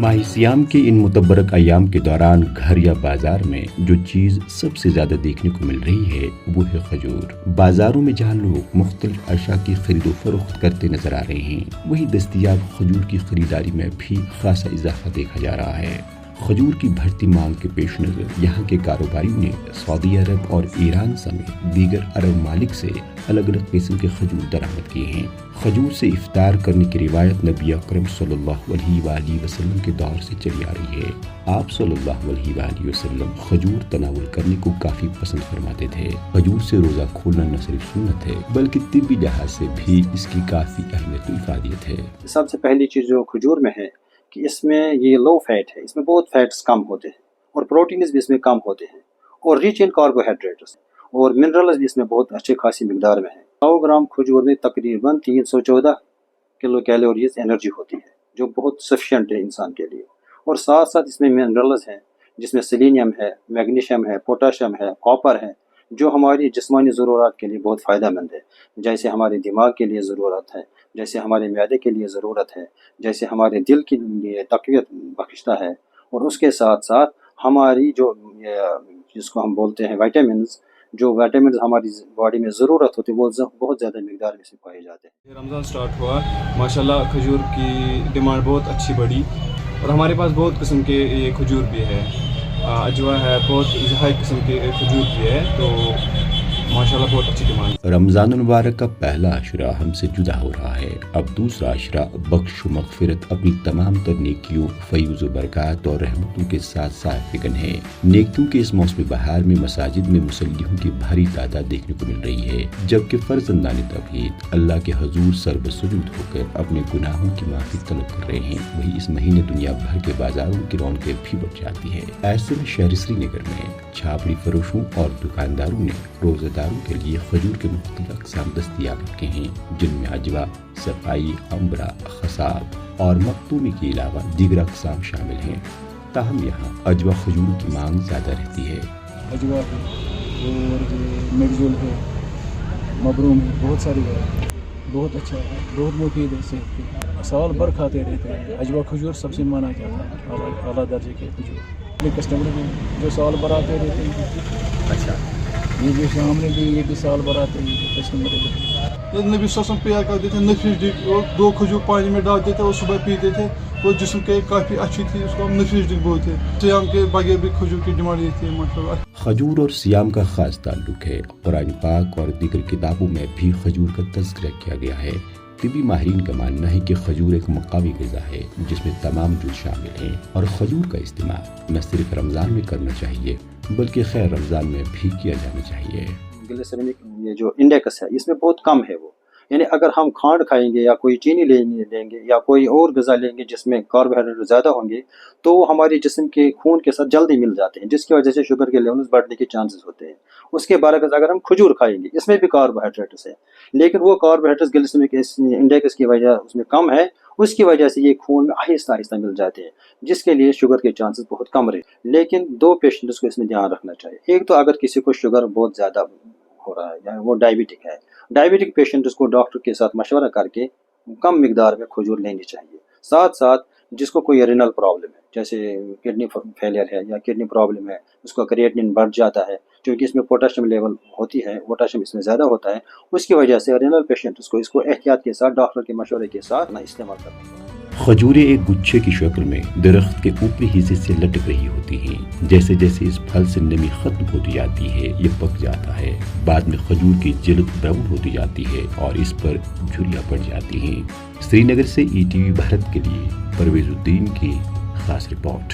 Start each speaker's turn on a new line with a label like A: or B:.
A: माह सियाम के इन मुतबरक अयाम के दौरान घर या बाजार में जो चीज़ सबसे ज़्यादा देखने को मिल रही है वो है खजूर। बाजारों में जहाँ लोग मुख्तलिफ अशा की खरीदो फरोख्त करते नजर आ रहे हैं, वहीं दस्तयाब खजूर की खरीदारी में भी खासा इजाफा देखा जा रहा है। खजूर की बढ़ती मांग के पेश नज़र यहाँ के कारोबारियों ने सऊदी अरब और ईरान समेत दीगर अरब मालिक से अलग अलग किस्म के खजूर दरामद किए हैं। खजूर से इफ्तार करने की रिवायत नबी अकरम सल्लल्लाहु अलैहि वसल्लम के दौर से चली आ रही है। आप सल्लल्लाहु अलैहि वसल्लम खजूर तनावुल करने को काफी पसंद फरमाते थे। खजूर से रोजा खोलना न सिर्फ सुन्नत है बल्कि तिब्बी लिहाज से भी इसकी काफी अहमियत व इफादियत है।
B: सबसे पहली चीज जो खजूर में है कि इसमें ये लो फैट है, इसमें बहुत फैट्स कम होते हैं और प्रोटीन्स भी इसमें कम होते हैं और रिच इन कार्बोहाइड्रेट्स और मिनरल्स भी इसमें बहुत अच्छे खासी मिकदार में है। 100 ग्राम खजूर में तकरीबन 314 किलो कैलोरीज एनर्जी होती है जो बहुत सफिशिएंट है इंसान के लिए। और साथ साथ इसमें मिनरल्स हैं जिसमें सेलेनियम है, मैग्नीशियम है, पोटाशियम है, कॉपर है, जो हमारी जिस्मानी ज़रूरत के लिए बहुत फ़ायदेमंद है। जैसे हमारे दिमाग के लिए ज़रूरत है, जैसे हमारे मैदे के लिए ज़रूरत है, जैसे हमारे दिल के लिए तक़वियत बख्शता है। और उसके साथ साथ हमारी जो जिसको हम बोलते हैं विटामिन्स, जो विटामिन्स हमारी बॉडी में ज़रूरत होती है वो बहुत ज़्यादा मिकदार में से पाए जाते हैं।
C: रमज़ान स्टार्ट हुआ, माशाल्लाह खजूर की डिमांड बहुत अच्छी बढ़ी और हमारे पास बहुत किस्म के ये खजूर भी है, अजवा है, बहुत हाई किस्म के खजूर भी है, तो माशाल्लाह बहुत अच्छी डिमांड।
A: रमज़ान मुबारक का पहला अशरा हमसे जुदा हो रहा है। अब दूसरा अशरा बख्श मग़फ़िरत अपनी तमाम तर नेकियों, फयूज़ व बरक़ात और रहमतों के साथ साफ़िगन है। नेकियों के इस मौसम बहार में मसाजिद में मुसल्लियों की भारी तादाद देखने को मिल रही है, जबकि फ़र्ज़ंदान तौहीद अल्लाह के हजूर सरबसुजूद होकर अपने गुनाहों की माफ़ी तलब कर रहे हैं। वही इस महीने दुनिया भर के बाजारों की रौनकें भी बढ़ जाती है। ऐसे में शहर श्रीनगर में छापड़ी फरोशों और दुकानदारों ने रोज़ेदारों के लिए खजूर के मुख्तलिफ अक़साम दस्तयाब रखे हैं, जिनमें अजवा, सफ़ाई, अम्बरा, खसाब और मखतूमी के अलावा दीगर अक़साम शामिल हैं। ताहम यहाँ अजवा खजूर की मांग ज़्यादा रहती है।
D: अजवा है और मिर्जुल है, मबरूम है, बहुत सारी है, बहुत अच्छा है, बहुत मुफीद है सेहत के, साल भर खाते रहते हैं। अजवा खजूर सबसे माना जाता है आला दर्जे के खजूर। कस्टमर भी जो साल भर आते रहते हैं।
A: अच्छा,
D: ये भी सामने भी ये भी साल भर आते हैं कस्टमर।
C: नबी सल्लल्लाहु प्यार करते थे, नफीस और 2 खजूर पानी में डालते थे और सुबह पीते थे, वो जिस्म के काफ़ी अच्छी थी, उसको हम नफीस बोलते हैं। सियाम के बगैर भी खजूर की डिमांड रहती है माशाल्लाह।
A: खजूर और सियाम का खास ताल्लुक है। कुरान पाक और दीगर किताबों में भी खजूर का तज़किरा किया गया है। तिबी माहिरीन का मानना है कि खजूर एक मुकावी ग़िज़ा है जिसमें तमाम जुज़ शामिल हैं और खजूर का इस्तेमाल न सिर्फ रमज़ान में करना चाहिए बल्कि खैर रमज़ान में भी किया जाना चाहिए।
B: ग्लिसरीमिक ये जो इंडेक्स है इसमें बहुत कम है वो, यानी अगर हम खांड खाएंगे या कोई चीनी लेंगे या कोई और ग़िज़ा लेंगे जिसमें कार्बोहाइड्रेट ज़्यादा होंगे तो वो हमारे जिस्म के खून के साथ जल्दी मिल जाते हैं, जिसकी वजह से शुगर के लेवल्स बढ़ने के चांसेस होते हैं। उसके बरअक्स अगर हम खजूर खाएंगे इसमें भी कार्बोहाइड्रेट्स है, लेकिन वो कार्बोहाइड्रेट्स ग्लिसरीमिक इंडेक्स की वजह उसमें कम है, उसकी वजह से ये खून में आहिस्ता आहिस्ता मिल जाते हैं, जिसके लिए शुगर के चांसेस बहुत कम रहे। लेकिन 2 पेशेंट्स को इसमें ध्यान रखना चाहिए। एक तो अगर किसी को शुगर बहुत ज़्यादा हो रहा है या वो डायबिटिक है, डायबिटिक पेशेंट को डॉक्टर के साथ मशवरा करके कम मिकदार में खजूर लेनी चाहिए। साथ साथ जिसको कोई रिनल प्रॉब्लम है, जैसे किडनी फेलियर है या किडनी प्रॉब्लम है, उसका क्रिएटिनिन बढ़ जाता है क्योंकि इसमें पोटाशियम लेवल होती है, पोटाशियम इसमें ज़्यादा होता है, उसकी वजह से रिनल पेशेंट्स को इसको एहतियात के साथ डॉक्टर के मशवरे के साथ ना इस्तेमाल करना चाहिए।
A: खजूरें एक गुच्छे की शक्ल में दरख्त के ऊपरी हिस्से से लटक रही होती हैं। जैसे जैसे इस फल से नमी खत्म होती जाती है ये पक जाता है। बाद में खजूर की जिल्द ब्राउन होती जाती है और इस पर झुर्रियां पड़ जाती हैं। श्रीनगर से ETV भारत के लिए परवेज़ुद्दीन की खास रिपोर्ट।